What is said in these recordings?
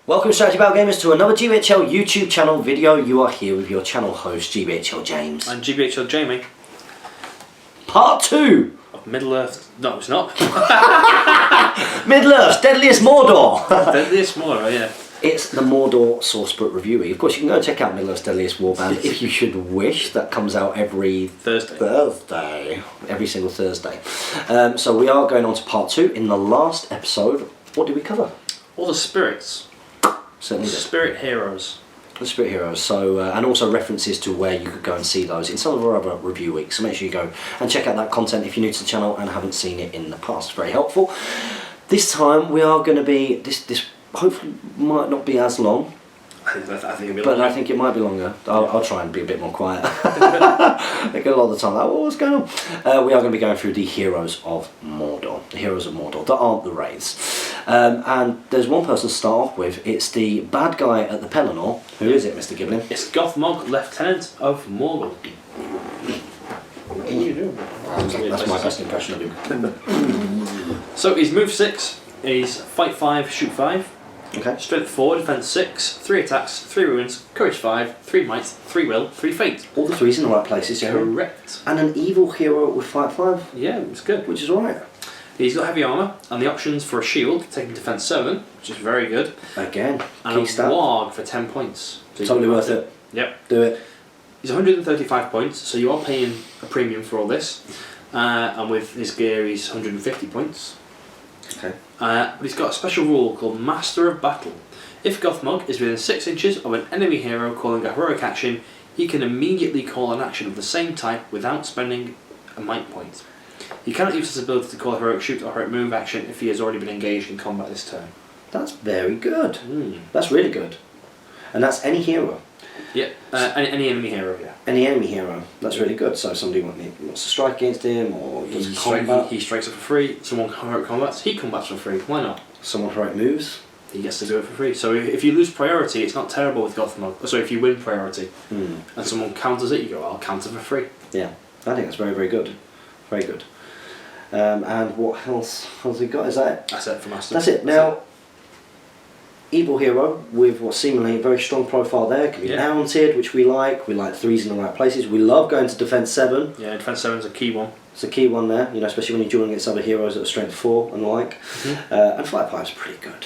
Welcome Strategy Battle Gamers to another GBHL YouTube channel video. You are here with your channel host GBHL James. And GBHL Jamie. Part 2 of Middle-earth. No, it's not. Middle-earth's Deadliest Mordor. Deadliest Mordor, yeah. It's the Mordor Sourcebook review. Of course, you can go check out Middle-earth's Deadliest Warband if you should wish. That comes out every Thursday. Every single Thursday. So we are going on to part 2. In the last episode, what did we cover? All the spirits. Certainly did. Spirit heroes. The Spirit Heroes, so and also references to where you could go and see those in some of our other review weeks. So make sure you go and check out that content if you're new to the channel and haven't seen it in the past. Very helpful. This time we are going to be this hopefully might not be as long. I think it'll be but longer. I think it might be longer. I'll try and be a bit more quiet. I get a lot of the time like, what's going on? We are going to be going through the Heroes of Mordor. The Heroes of Mordor that aren't the Wraiths. And there's one person to start off with. It's the bad guy at the Pelennor. Who is it, Mr. Giblin? It's Gothmog, Lieutenant of Morgul. What are you doing? That's my best impression of him. So he's move 6, he's fight 5, shoot 5. Okay. Strength 4, defense 6, 3 attacks, 3 wounds, courage 5, 3 might, 3 will, 3 fate. All the threes in the right places, yeah. Correct. And an evil hero with fight 5. Yeah, it's good. Which is alright. He's got heavy armour and the options for a shield, taking defense 7, which is very good. Again, And key a stat. warg for 10 points. So Totally worth it. Yep. Do it. He's 135 points, so you are paying a premium for all this. And with his gear, he's 150 points. Okay. But he's got a special rule called Master of Battle. If Gothmog is within 6 inches of an enemy hero calling a heroic action, he can immediately call an action of the same type without spending a might point. He cannot use his ability to call a heroic shoot or heroic move action if he has already been engaged in combat this turn. That's very good. That's really good. And that's any hero. Yeah, any enemy hero, yeah. Any enemy hero. That's really good. So if somebody wants to strike against him or does combat. He strikes it for free. Someone heroic combats, he combats for free. Why not? Someone heroic moves. He gets to do it for free. So if you lose priority, it's not terrible with Gothmog. So if you win priority and someone counters it, you go, I'll counter for free. Yeah, I think that's very, very good. Very good. And what else has he got? Is that it? That's it for Master. That's it. Now, evil hero with what seemingly a very strong profile there. Can be mounted, which we like. We like threes in the right places. We love going to defense 7. Yeah, defense 7 is a key one. It's a key one there, you know, especially when you're dueling against other heroes that are strength 4 and the like. And fight 5 is pretty good,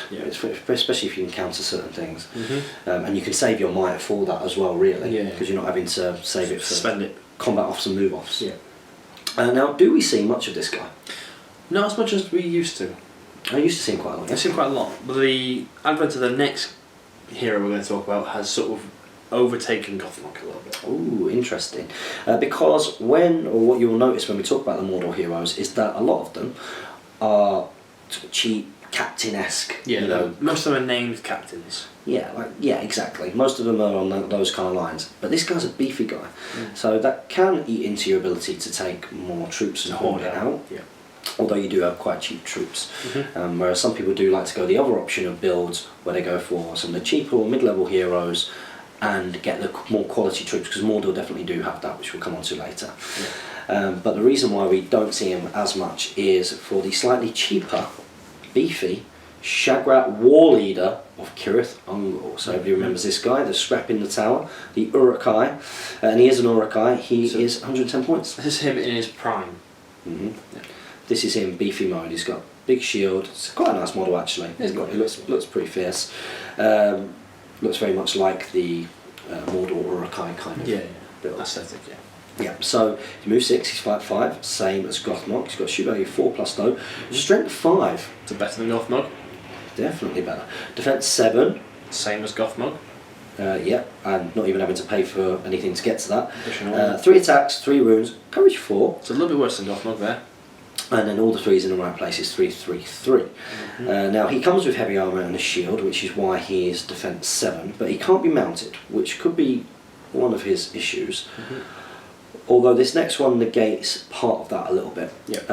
especially if you can counter certain things. And you can save your might for that as well, really, because you're not having to save it for spend it combat offs and move offs. Yeah. Now, do we see much of this guy? Not as much as we used to. I used to see him quite a lot. I've seen quite a lot, but the advent of the next hero we're going to talk about has sort of overtaken Gothmog a little bit. Ooh, interesting. Because what you'll notice when we talk about the Mordor heroes is that a lot of them are sort of cheap, captain-esque. Yeah, you know, most of them are named captains. Yeah, exactly. Most of them are on those kind of lines. But this guy's a beefy guy, so that can eat into your ability to take more troops and hoard it out. Yeah. Although you do have quite cheap troops, whereas some people do like to go the other option of builds where they go for some of the cheaper or mid-level heroes and get the more quality troops, because Mordor definitely do have that, which we'll come on to later. But the reason why we don't see him as much is for the slightly cheaper, beefy Shagrat war leader of Cirith Ungol. So everybody remembers this guy, the scrap in the tower, the Uruk-hai, and he is an Uruk-hai. He is 110 points. This is him in his prime. This is him, beefy mode. He's got big shield. It's quite a nice model actually. It looks pretty fierce. Looks very much like the Mordor Uruk-hai kind of build. Aesthetic, Yeah, so he moves 6, he's fight 5, same as Gothmog. He's got shoot value 4+ though. Strength 5. It's better than Gothmog. Definitely better. Defense 7. Same as Gothmog. And not even having to pay for anything to get to that. 3 attacks, 3 wounds, courage 4. It's a little bit worse than Gothmog there. And then all the threes in the right places, 3, 3, 3. Now he comes with heavy armour and a shield, which is why he is defense 7, but he can't be mounted, which could be one of his issues. Although this next one negates part of that a little bit,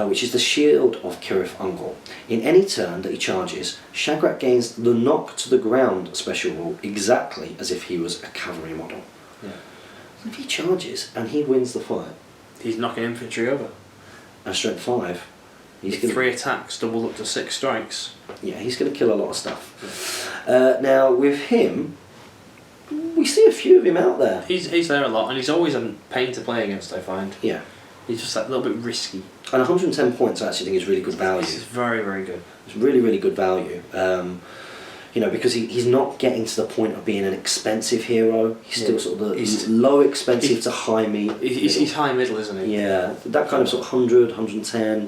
which is the Shield of Cirith Ungol. In any turn that he charges, Shagrat gains the knock to the ground special rule exactly as if he was a cavalry model. So if he charges and he wins the fight, he's knocking infantry over. And strength 5, he's 3 attacks, doubled up to 6 strikes. Yeah, he's going to kill a lot of stuff. Now with him, we see a few of him out there. He's there a lot, and he's always a pain to play against, I find. Yeah. He's just a little bit risky. And 110 points I actually think is really good value. This is very, very good. It's really, really good value. Because he's not getting to the point of being an expensive hero. He's still sort of the low expensive to high He's high middle, isn't he? Yeah, that kind of sort of 100, 110.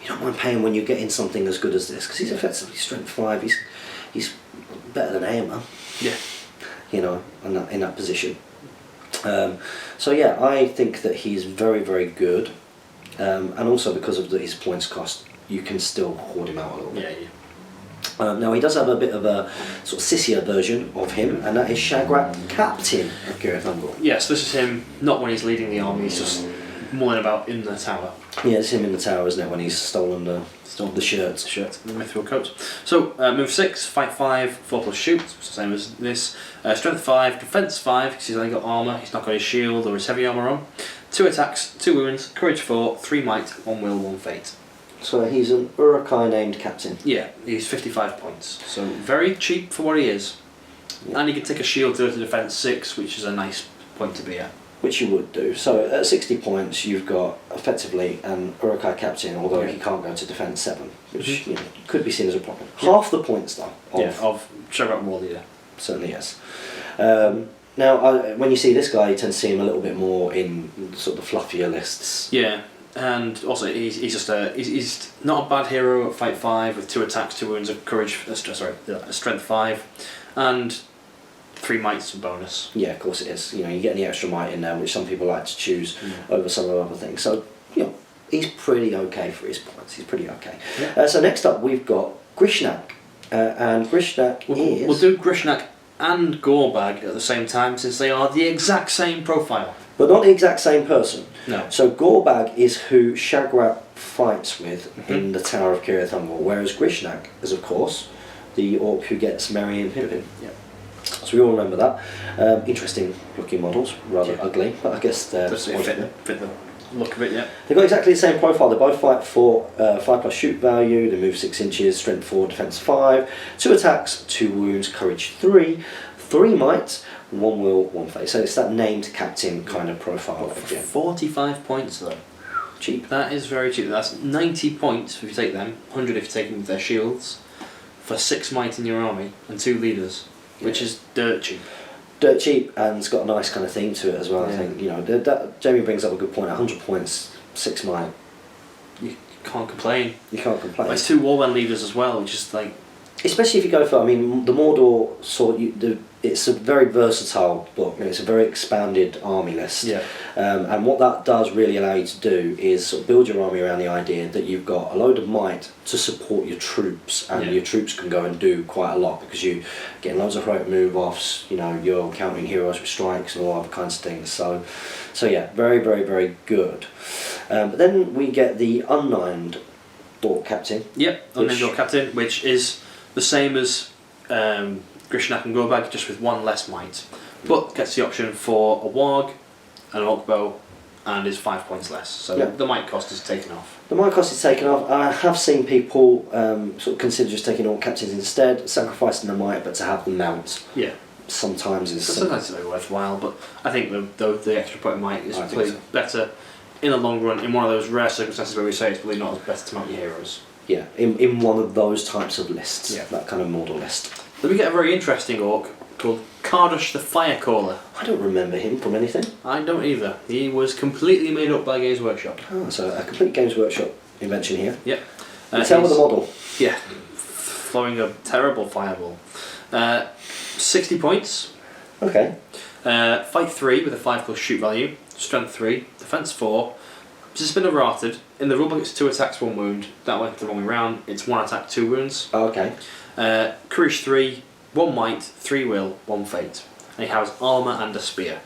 You don't mind paying when you're getting something as good as this, because he's effectively strength 5. He's better than Aimer. Yeah. In that position. So yeah, I think that he's very, very good, and also because of his points cost, you can still hoard him out a little bit. Yeah. Now he does have a bit of a sort of sissier version of him, and that is Shagrat, Captain of Gareth Umbrel. Yes, this is him, not when he's leading the army, he's just mulling about in the tower. Yeah, it's him in the tower, isn't it, when he's stolen the shirt. The mithril coat. So, move 6, fight 5, 4 plus shoot, it's the same as this. Strength 5, defense 5, because he's only got armour, he's not got his shield or his heavy armour on. 2 attacks, 2 wounds, courage 4, 3 might, 1 will, 1 fate. So he's an Uruk-hai named Captain. Yeah, he's 55 points. So very cheap for what he is. Yeah. And he can take a shield to defense 6, which is a nice point to be at. Which you would do. So at 60 points, you've got effectively an Uruk-hai Captain, although he can't go to defense 7, which could be seen as a problem. Half the points though. Of Shagrat War Leader. Certainly yes. Now, when you see this guy, you tend to see him a little bit more in sort of the fluffier lists. Yeah. And also, he's just he's not a bad hero at fight 5 with 2 attacks, 2 wounds, a courage, strength 5, and 3 mights bonus. Yeah, of course it is. You get the extra might in there, which some people like to choose over some of the other things. So, he's pretty okay for his points. He's pretty okay. Yeah. So next up, we've got Grishnak, and Grishnak is. We'll do Grishnak and Gorbag at the same time, since they are the exact same profile. But not the exact same person. No. So Gorbag is who Shagrat fights with in the Tower of Gareth Umbrel, whereas Grishnak is, of course, the orc who gets Merry and Pippin. Yeah. So we all remember that. Interesting looking models, rather ugly, but I guess they're fit the look of it, yeah. They've got exactly the same profile. They both fight for 5 plus shoot value, they move 6 inches, strength 4, defense 5, 2 attacks, 2 wounds, courage 3, 3 might, 1 will, 1 fate. So it's that named captain kind of profile. For 45 points though. Cheap. That is very cheap. That's 90 points if you take them, 100 if you take them with their shields, for 6 might in your army and 2 leaders, which is dirt cheap. Dirt cheap, and it's got a nice kind of theme to it as well. I think Jamie brings up a good point. 100 points, 6 might. You can't complain. You can't complain. It's 2 Warband leaders as well, which is like. Especially if you go for, the Mordor Sword. It's a very versatile book. It's a very expanded army list. Yeah. And what that does really allow you to do is sort of build your army around the idea that you've got a load of might to support your troops, and your troops can go and do quite a lot because you're getting loads of heroic move-offs. You're countering heroes with strikes and all other kinds of things. So yeah, very, very, very good. But then we get the unnamed orc captain. Yep, unnamed orc captain, which is the same as Grishnak and Gorbag, just with 1 less might, but gets the option for a warg, an orc bow, and is 5 points less. So the might cost is taken off. The might cost is taken off. I have seen people sort of consider just taking orc captains instead, sacrificing the might, but to have the mount. Yeah. Sometimes it's very worthwhile, but I think the extra point of might is probably better in the long run. In one of those rare circumstances where we say it's probably not as better to mount your heroes. Yeah, in one of those types of lists, that kind of Mordor list. Then we get a very interesting orc called Kardush the Firecaller. I don't remember him from anything. I don't either. He was completely made up by Games Workshop. Oh, so a complete Games Workshop invention here. Yep. Tell me the model. Yeah, throwing a terrible fireball. 60 points. Okay. Fight 3 with a 5 plus shoot value. Strength 3, defense 4. It's been errated. In the rulebook, it's 2 attacks, 1 wound. That went the wrong way round. It's 1 attack, 2 wounds. Oh, okay. Courage 3, 1 might, 3 will, 1 fate. And he has armour and a spear.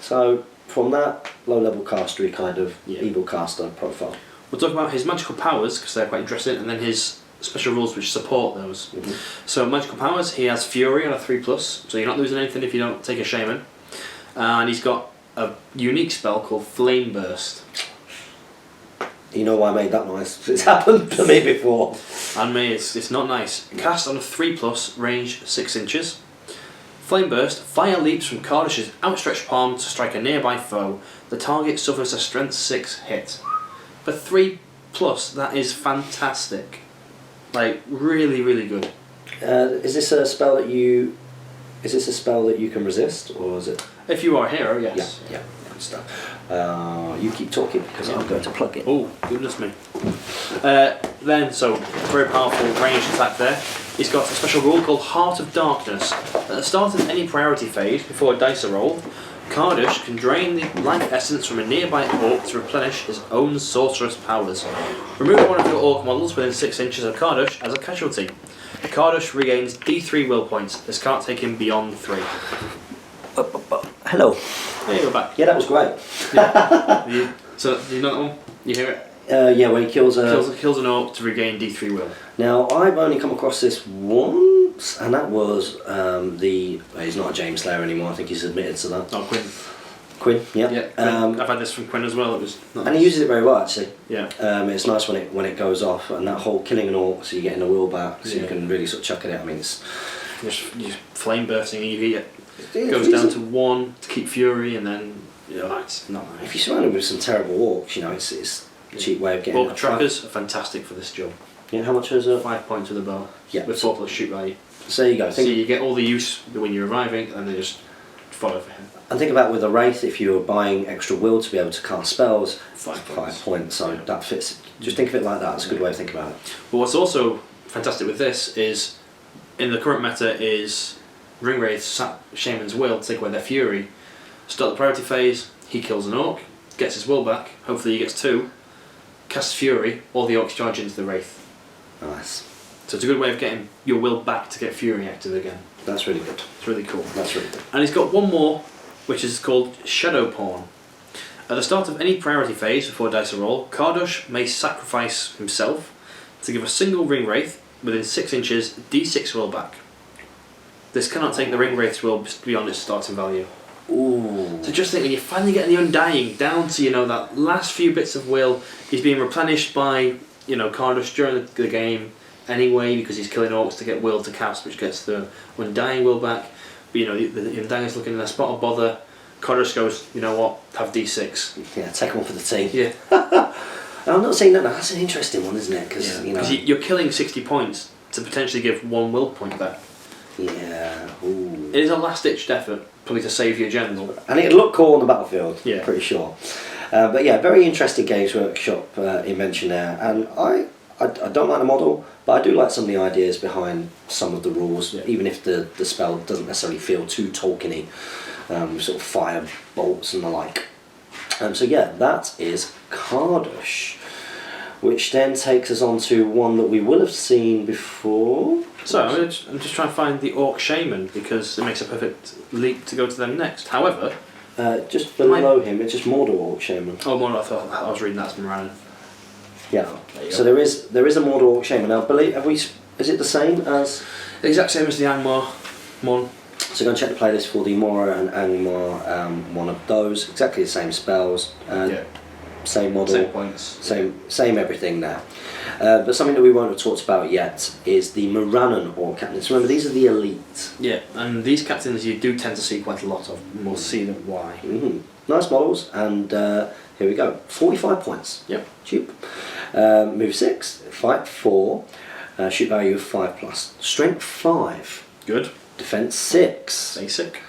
So, from that low-level castery kind of evil caster profile. We'll talk about his magical powers, because they're quite interesting, and then his special rules which support those. Mm-hmm. So, magical powers, he has Fury on a 3+, so you're not losing anything if you don't take a Shaman. And he's got a unique spell called Flame Burst. You know why I made that noise? It's happened to me before. And me, it's not nice. Cast on a 3+, range 6 inches. Flame Burst, fire leaps from Kardash's outstretched palm to strike a nearby foe. The target suffers a strength 6 hit. For 3+, that is fantastic. Like, really, really good. Is this a spell that you... Is this a spell that you can resist, or is it... If you are a hero, yes. Yeah, good stuff. You keep talking, because I'm going to plug it. Oh, goodness me. Then, so, very powerful ranged attack there. He's got a special rule called Heart of Darkness. At the start of any priority phase, before a dice are rolled, Kardash can drain the life essence from a nearby orc to replenish his own sorceress powers. Remove one of your orc models within 6 inches of Kardash as a casualty. Kardash regains D3 will points. This can't take him beyond 3. Hello. There you go back. Yeah, that was great. Yeah. So, do you know that one? You hear it? Yeah, when he kills Kills an orc to regain D3 will. Now, I've only come across this once, and that was he's not a James Slayer anymore, I think he's admitted to that. Oh, Quinn. Quinn, yeah. Yeah, Quinn. I've had this from Quinn as well. It was nice. And he uses it very well, actually. Yeah. It's nice when it goes off, and that whole killing an orc, so you're getting the will back, so you can really sort of chuck at it. I mean, it's... Just flame bursting EV, it goes down to 1 to keep fury, and then, it's not nice. If you're surrounded with some terrible orcs, it's a cheap way of getting... Orc trackers are fantastic for this job. Yeah, how much is it? 5 points with a bow. Yeah. With 4+ shoot value. So there you go. So you get all the use when you're arriving, and they just follow for him. And think about with a wraith, if you were buying extra will to be able to cast spells, 5 points. So that fits. Just think of it like that. It's a good way of thinking about it. But what's also fantastic with this is, in the current meta, is Ring Wraith sap Shaman's will to take away their fury. Start the priority phase, he kills an orc, gets his will back, hopefully he gets 2, casts fury, all the orcs charge into the wraith. Nice. So it's a good way of getting your will back to get fury active again. That's really good. It's really cool. That's really good. And he's got one more, which is called Shadow Pawn. At the start of any priority phase before dice are roll, Kardash may sacrifice himself to give a single Ring Wraith within 6 inches D6 will back. This cannot take the Ring Wraith's will beyond its starting value. Ooh. So just think, when you're finally getting the Undying down to, that last few bits of will, he's being replenished by, Kardash during the game anyway, because he's killing orcs to get will to cast, which gets the Undying will back. But the Undying's looking in a spot of bother. Kardash goes, you know what, have D6. Yeah, take one for the team. Yeah. I'm not saying that. That's an interesting one, isn't it? Because you're killing 60 points to potentially give 1 will point back. Yeah. Ooh. It is a last-ditch effort, probably to save your general. And it'd look cool on the battlefield. Yeah. Pretty sure. But yeah, very interesting Games Workshop invention there. And I don't like the model, but I do like some of the ideas behind some of the rules, even if the spell doesn't necessarily feel too Tolkien-y, sort of fire bolts and the like. So yeah, that is Kardash, which then takes us on to one that we will have seen before. So I'm just trying to find the Orc Shaman, because it makes a perfect leap to go to them next. However, just below him, it's just Mordor Orc Shaman. Oh, Mordor! I thought I was reading that from Ryan. Yeah. So there is a Mordor Orc Shaman. Now, is it the same as the exact same as the Angmar one? So go and check the playlist for the Mora and Angmar, one of those. Exactly the same spells. Same model. Same points. Same everything there. But something that we won't have talked about yet is the Morannon Orc captains. Remember, these are the elite. Yeah, and these captains you do tend to see quite a lot of, and we'll see them why. Mm-hmm. Nice models, and here we go. 45 points. Yep. Cheap. Move 6, fight 4, shoot value of 5+. Strength 5. Good. Defense 6. Basic.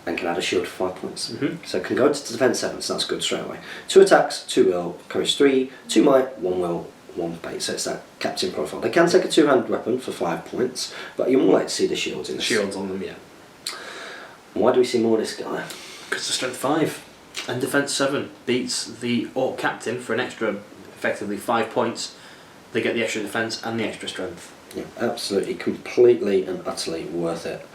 And can add a shield for 5 points. Mm-hmm. So can go to defense 7, so that's good straight away. 2 attacks, 2 will, courage 3, 2 might, 1 will, 1 base. So it's that captain profile. They can take a 2-handed weapon for 5 points, but you're more likely to see the shields in this. Shields on them, yeah. Why do we see more of this guy? Because the strength 5 and defense 7 beats the Orc captain for an extra, effectively 5 points. They get the extra defense and the extra strength. Yeah, absolutely, completely and utterly worth it.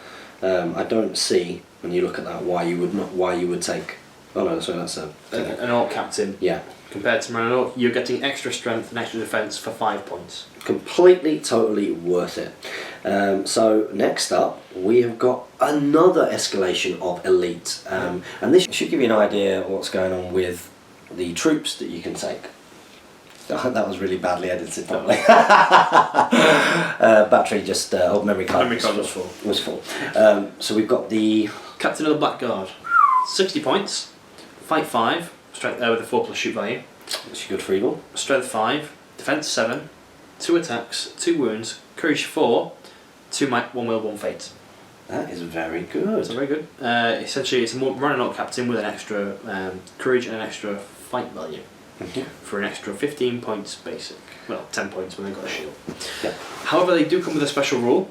I don't see, when you look at that, why you would take. Oh no, sorry, that's an Orc captain. Yeah. Compared to an Orc, you're getting extra strength and extra defense for 5 points. Completely, totally worth it. So next up, we have got another escalation of elite, and this should give you an idea of what's going on with the troops that you can take. That was really badly edited, probably. Battery just, memory card was full. Was full. So we've got the Captain of the Blackguard. 60 points. Fight 5. Strength with a 4+ shoot value. It's good for evil. Strength 5. Defense 7. 2 attacks. 2 wounds. Courage 4. 2 might. 1 will. 1 fate. That is very good. That's very good. Essentially, it's a running out captain with an extra courage and an extra fight value. For an extra 15 points basic. Well, 10 points when they've got a shield. Yep. However, they do come with a special rule.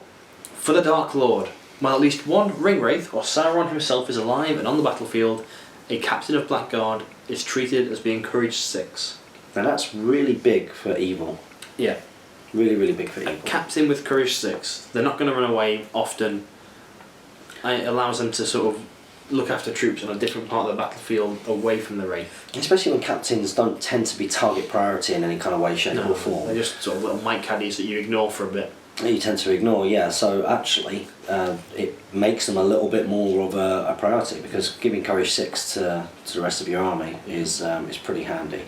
For the Dark Lord, while at least one Ringwraith or Sauron himself is alive and on the battlefield, a Captain of Blackguard is treated as being Courage 6. Now that's really big for evil. Yeah. Really, really big for evil. Captain with Courage 6. They're not going to run away often. It allows them to sort of look after troops on a different part of the battlefield away from the Wraith. Especially when captains don't tend to be target priority in any kind of way, shape or form. They're just sort of little mic caddies that you ignore for a bit. You tend to ignore, yeah. So actually, it makes them a little bit more of a priority, because giving Courage 6 to the rest of your army is pretty handy.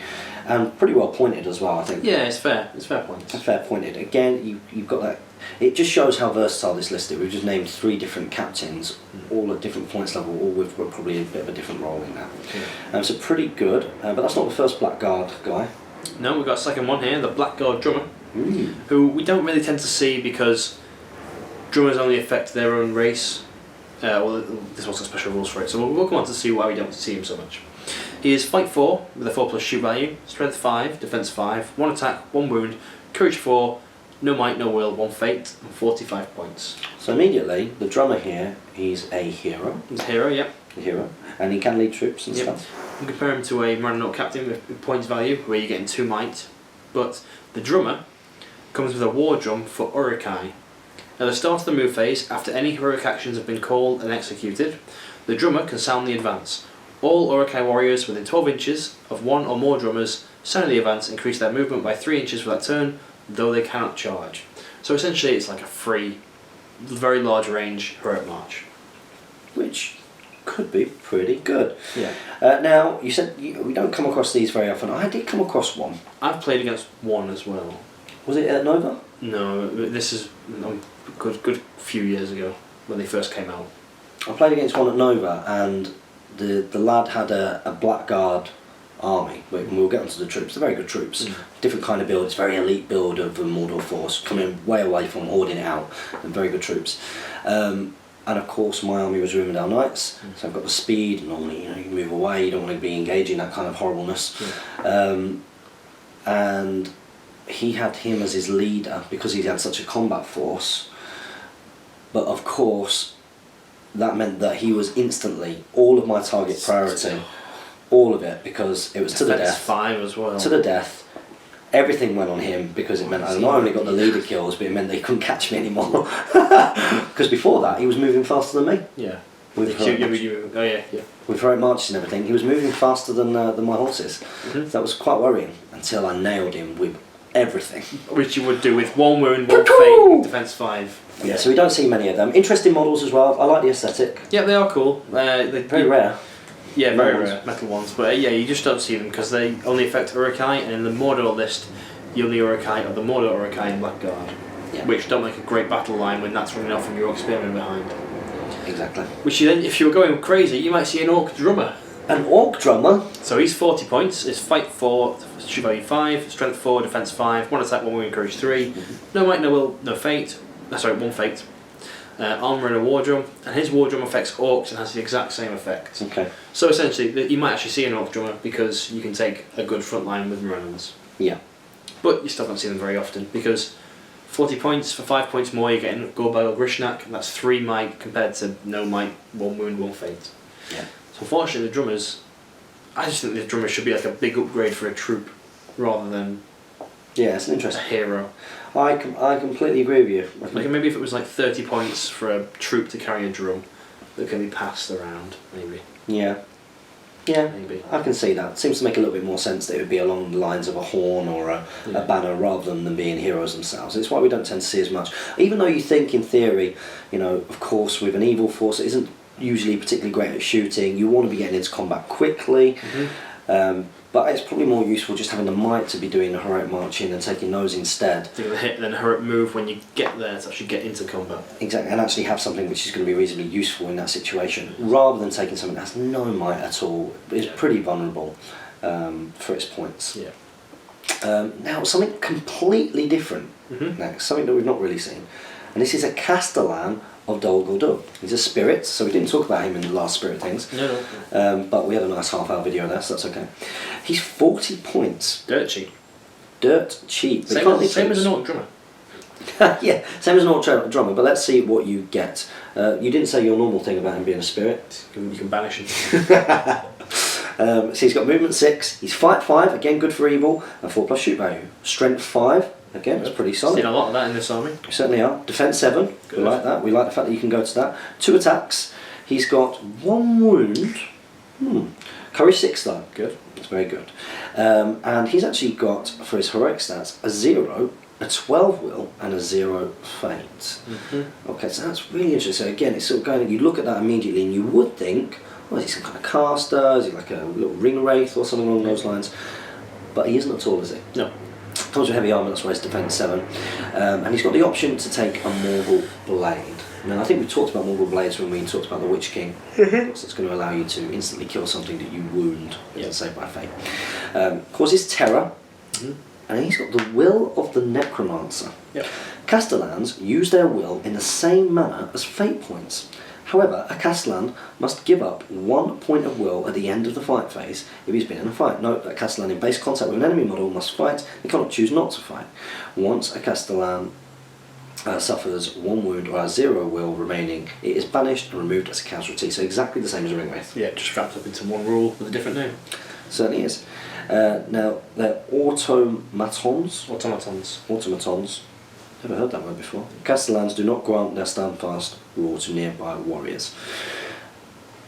And pretty well pointed as well, I think. Yeah, it's fair. It's fair points. It's fair pointed. Again, you've got that. It just shows how versatile this list is. We've just named 3 different captains, all at different points level, all with probably a bit of a different role in that. Yeah. So pretty good, but that's not the first Blackguard guy. No, we've got a second one here, the Blackguard Drummer, who we don't really tend to see because drummers only affect their own race. Well, this one's got special rules for it, so we'll come on to see why we don't see him so much. He is Fight 4 with a 4+ shoot value, Strength 5, Defense 5, 1 attack, 1 wound, Courage 4, no might, no will, 1 fate, and 45 points. So immediately, the drummer here, he's a hero. He's a hero, yep. A hero, and he can lead troops and stuff. You can compare him to a Mariner Captain with points value, where you're getting 2 might, but the drummer comes with a war drum for Urukai. At the start of the move phase, after any heroic actions have been called and executed, the drummer can sound the advance. All Urukai warriors within 12 inches of 1 or more drummers sounding the advance increase their movement by 3 inches for that turn, though they cannot charge. So essentially it's like a free, very large range heroic march. Which could be pretty good. Yeah. Now, you said we don't come across these very often. I did come across one. I've played against one as well. Was it at Nova? No, this is a good few years ago when they first came out. I played against one at Nova, and the lad had a Blackguard army, and we'll get onto the troops. They're very good troops. Different kind of build. It's a very elite build of the Mordor Force, coming way away from hoarding it out, and very good troops. And of course my army was Rivendell Knights, so I've got the speed. Normally, you move away, you don't want to be engaging that kind of horribleness. And he had him as his leader because he had such a combat force. But of course, that meant that he was instantly all of my target priority, all of it, because it was to the death. 5 as well. To the death. Everything went on him because it meant I not only got the leader kills, but it meant they couldn't catch me anymore. Because before that, he was moving faster than me. Yeah. With heroic marches and everything, he was moving faster than my horses. That was quite worrying until I nailed him with everything. Which you would do with 1 wound, 1 fate, defense 5. Yeah, so we don't see many of them. Interesting models as well. I like the aesthetic. Yeah, they are cool. Very rare. Yeah, very rare metal ones. But yeah, you just don't see them because they only affect Urukai, and in the Mordor list, the only Urukai are the Mordor Urukai and Blackguard, which don't make a great battle line when that's running off from your spearmen behind. Exactly. Which you then, if you were going crazy, you might see an Orc Drummer. An Orc Drummer? So he's 40 points. It's Fight 4, Shoot Value 5, Strength 4, Defense 5, 1 attack, 1 wound, Courage 3, no might, no will, no fate. Sorry, 1 fate. Armour and a war drum, and his war drum affects orcs and has the exact same effect. Okay. So essentially, you might actually see an orc drummer because you can take a good front line with Morans. Yeah. But you still don't see them very often because 40 points for 5 points more, you're getting Gorbel or Grishnak, and that's 3 might compared to no might, 1 wound, 1 fate. Yeah. So unfortunately, the drummers, I just think the drummers should be like a big upgrade for a troop rather than it's an a interesting hero. I completely agree with you. Like maybe if it was like 30 points for a troop to carry a drum that can be passed around, maybe. Yeah, maybe. I can see that. Seems to make a little bit more sense that it would be along the lines of a horn or a banner rather than them being heroes themselves. It's why we don't tend to see as much. Even though you think in theory, of course with an evil force it isn't usually particularly great at shooting, you want to be getting into combat quickly. But it's probably more useful just having the might to be doing the heroic marching and taking those instead. Think of the hit and then heroic move when you get there to actually get into combat. Exactly, and actually have something which is going to be reasonably useful in that situation, rather than taking something that has no might at all. It's pretty vulnerable for its points. Yeah. Now, something completely different next, something that we've not really seen, and this is a Castellan of Dol Guldur. He's a spirit, so we didn't talk about him in the last spirit things. No. But we had a nice half-hour video there, so that's okay. He's 40 points. Dirt cheap. Dirt cheap. Same as an orc drummer. Yeah, same as an orc drummer, but let's see what you get. You didn't say your normal thing about him being a spirit. You can banish him. So he's got movement 6, he's fight 5, again good for evil, and 4+ shoot value. Strength 5, again that's pretty solid. Seen a lot of that in this army. We certainly are. Defense 7, Good. we like that. We like the fact that you can go to that. 2 attacks, he's got 1 wound. Courage 6 though. Good. That's very good. And he's actually got, for his heroic stats, a 0, a 12 will, and a 0 fate. Okay, so that's really interesting. So again, it's sort of going, you look at that immediately and you would think, well, is he some kind of caster? Is he like a little ring wraith or something along those lines? But he isn't at all, is he? No. Comes with heavy armour, that's why he's defense 7. And he's got the option to take a Morgul blade. Now, I think we talked about Morgul blades when we talked about the Witch King. So it's going to allow you to instantly kill something that you wound, saved by fate. Causes terror. And he's got the will of the Necromancer. Castellans use their will in the same manner as fate points. However, a Castellan must give up 1 point of will at the end of the fight phase if he's been in a fight. Note that a Castellan in base contact with an enemy model must fight, they cannot choose not to fight. Once a Castellan suffers 1 wound or has 0 will remaining, it is banished and removed as a casualty, so exactly the same as a ring wraith. Yeah, just wrapped up into one rule with a different name. Certainly is. Now, they're automatons. Automatons. Never heard that word before. Castellans do not grant their standfast rule to nearby warriors.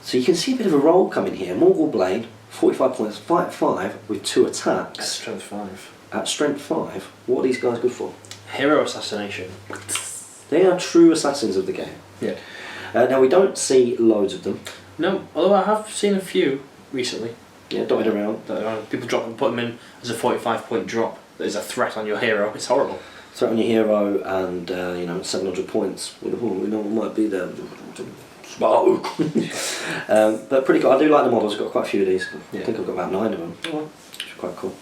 So you can see a bit of a roll coming here. Morgul Blade, 45 points, fight 5 with 2 attacks. At strength 5. At strength 5, what are these guys good for? Hero assassination. They are true assassins of the game. Yeah. Now we don't see loads of them. No, although I have seen a few recently. Yeah, dotted around. People drop and put them in as a 45-point drop. That is a threat on your hero. It's horrible. Threat on your hero and 700 points. We know what might be there. Smoke. But pretty cool. I do like the models. I've got quite a few of these. I think I've got about 9 of them. Which is quite cool.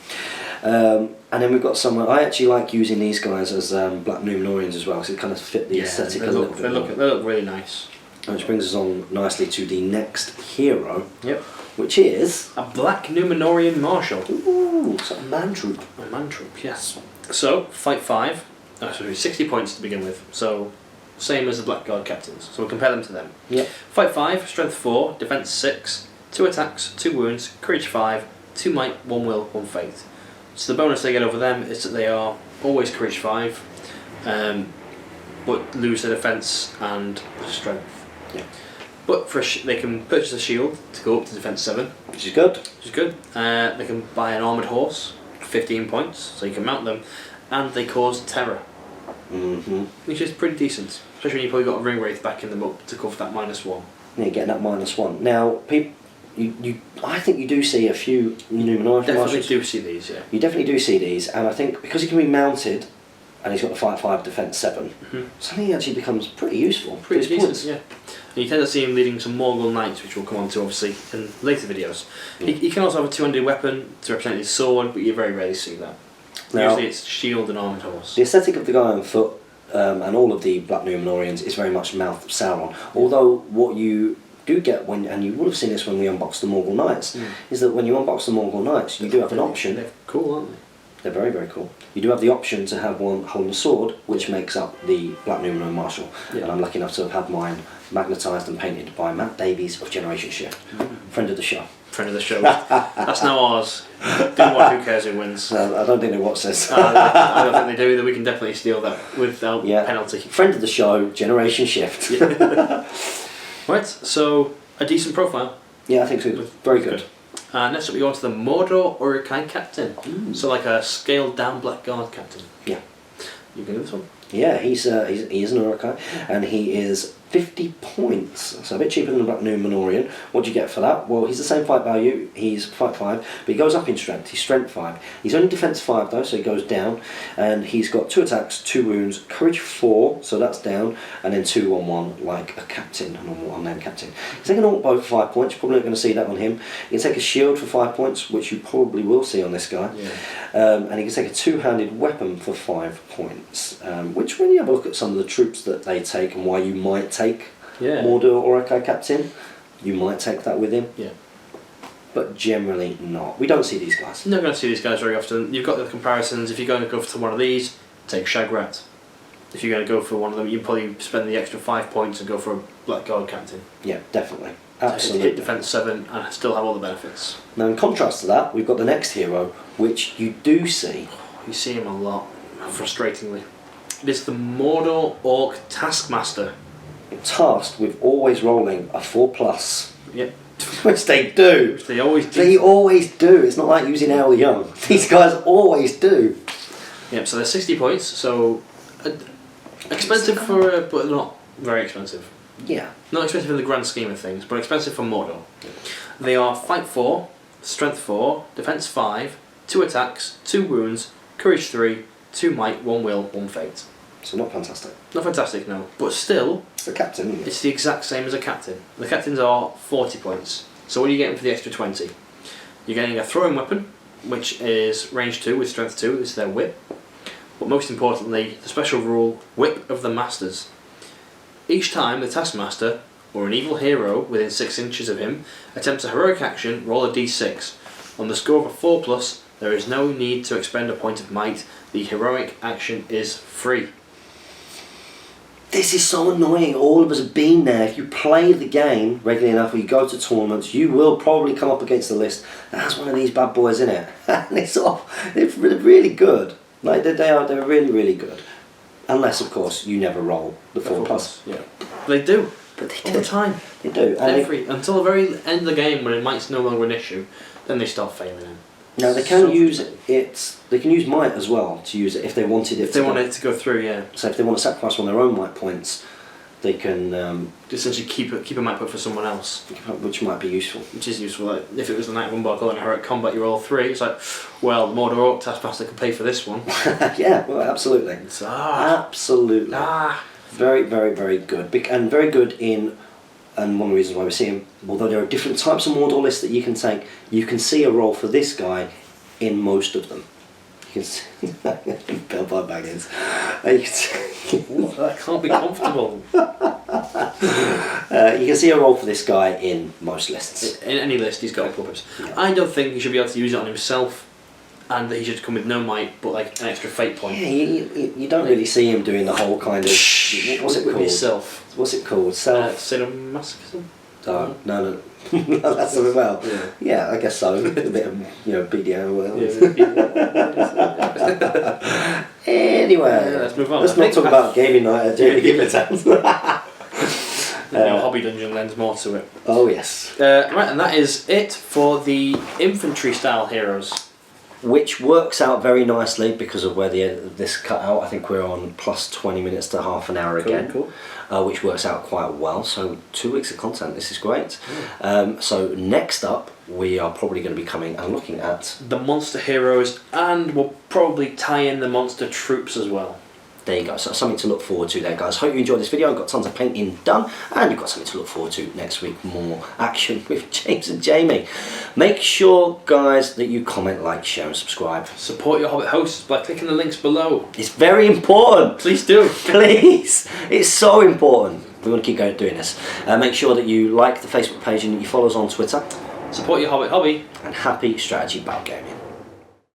And then we've got some. I actually like using these guys as Black Numenorians as well, because it kind of fit the aesthetic a little bit. They look really nice. Which brings us on nicely to the next hero. Yep. Which is a Black Numenorian Marshal. Ooh, it's a man troop. A man troop, yes. So, fight 5. 60 points to begin with. So, same as the Black Guard captains. So we'll compare them to them. Yep. Fight 5, strength 4, defense 6, 2 attacks, 2 wounds, courage 5, 2 might, 1 will, 1 fate. So the bonus they get over them is that they are always courage 5, but lose their defense and strength. Yeah. But they can purchase a shield to go up to defense 7, which is good. They can buy an armoured horse, 15 points, so you can mount them, and they cause terror. Which is pretty decent, especially when you've probably got a ring wraith backing them up to cover that -1. Yeah, getting that -1. Now, I think you do see a few Numenorian Definitely do see these, yeah. You definitely do see these, and I think because he can be mounted, and he's got the fight 5, defense 7, something actually becomes pretty useful. Pretty decent, yeah. And you tend to see him leading some Morgul knights, which we'll come on to obviously in later videos. He can also have a 2-handed weapon to represent his sword, but you very rarely see that. Now, usually it's shield and armoured horse. The aesthetic of the guy on foot and all of the Black Numenorians is very much Mouth of Sauron. Although what you do get and you would have seen this when we unboxed the Morgul Knights, is that when you unbox the Morgul Knights, you do have an option. They're cool, aren't they? They're very, very cool. You do have the option to have one holding a sword, which makes up the Black Numenorian Marshal. Yeah. And I'm lucky enough to have had mine magnetised and painted by Matt Davies of Generation Shift, friend of the show. Friend of the show. That's now ours. Do what? Who cares who wins? I don't think they watch this. I don't think they do. Then we can definitely steal that without penalty. Friend of the show, Generation Shift. Right. So a decent profile. Yeah, I think so. Very good. Next up, we go on to the Mordor Urukai captain. So like a scaled down Black Guard captain. Yeah. You can do this one. Yeah, he is an Urukai, and he is 50 points, so a bit cheaper than the Black Numenorian. What do you get for that? Well, he's the same fight value, he's fight 5, but he goes up in strength, he's strength 5. He's only defense 5 though, so he goes down, and he's got 2 attacks, 2 wounds, courage 4, so that's down, and then 2 on 1, like a captain, a normal unnamed captain. He's taking all both for 5 points, you're probably not going to see that on him. He can take a shield for 5 points, which you probably will see on this guy, and he can take a 2-handed weapon for 5 points, which when you have a look at some of the troops that they take and why you might take Mordor or Urukai Captain, you might take that with him. Yeah. But generally not. We don't see these guys. You're not going to see these guys very often. You've got the comparisons. If you're going to go for one of these, take Shagrat. If you're going to go for one of them, you probably spend the extra 5 points and go for a Blackguard Captain. Yeah, definitely. Absolutely. Hit defense 7 and still have all the benefits. Now in contrast to that, we've got the next hero, which you do see. You see him a lot, frustratingly. It is the Mordor Orc Taskmaster. Tasked with always rolling a 4+. Yep. Which they do. Which they always do. They always do. It's not like using Al Young. These guys always do. Yep, so they're 60 points, so expensive for but not very expensive. Yeah. Not expensive in the grand scheme of things, but expensive for Mordor. Yeah. They are fight 4, strength 4, defense 5, 2 attacks, 2 wounds, courage 3, 2 might, 1 will, 1 fate. So not fantastic. Not fantastic, no. But still, it's a captain, isn't it? It's the exact same as a captain. The captains are 40 points. So what are you getting for the extra 20? You're getting a throwing weapon, which is range 2 with strength 2. This is their whip. But most importantly, the special rule, Whip of the Masters. Each time the Taskmaster, or an evil hero within 6 inches of him, attempts a heroic action, roll a d6. On the score of a 4+, there is no need to expend a point of might. The heroic action is free. This is so annoying. All of us have been there. If you play the game regularly enough, or you go to tournaments, you will probably come up against the list that has one of these bad boys in it. And they're really good. Like they're really, really good. Unless, of course, you never roll the 4+. Yeah, they do. But they all do. the time. They do. And until the very end of the game, when it might no longer an issue, then they start failing in. Now they can use it. They can use might as well to use it if they wanted it. If they want it to go through, yeah. So if they want to sacrifice one of their own might points, they can essentially keep a might point for someone else, which might be useful. Which is useful. Like if it was the Knight of Umbarkle and heroic combat, you roll 3. It's like, well, the Mordor Orc Taskmaster can pay for this one. Yeah, well, absolutely. It's, absolutely. Very, very, very good, and very good in. And one of the reasons why we see him, although there are different types of Mordor lists that you can take, you can see a role for this guy in most of them. You can see Bellby Baggins. That can't be comfortable. You can see a role for this guy in most lists. In any list, he's got a purpose. Yeah. I don't think he should be able to use it on himself, and that he should come with no might, but like an extra fate point. Yeah, you don't really see him doing the whole kind of. What's it called? Yourself. What's it called? Sadomasochism? Oh, no. That's something well. Yeah, I guess so. A bit of, BDO or whatever. Anyway, let's move on. Let's not talk about gaming night at Jamie Gibbons. Hobby Dungeon lends more to it. Oh yes. Right, and that is it for the infantry style heroes. Which works out very nicely because of where this cut out. I think we're on plus 20 minutes to half an hour again. Cool. Which works out quite well. So 2 weeks of content. This is great. So next up, we are probably going to be coming and looking at the monster heroes, and we'll probably tie in the monster troops as well. There you go, so something to look forward to there, guys. Hope you enjoyed this video. I've got tons of painting done, and you've got something to look forward to next week. More action with James and Jamie. Make sure, guys, that you comment, like, share and subscribe. Support your Hobbit hosts by clicking the links below. It's very important. Please do. Please. It's so important. We want to keep doing this. Make sure that you like the Facebook page and that you follow us on Twitter. Support your Hobbit hobby. And happy strategy battle gaming.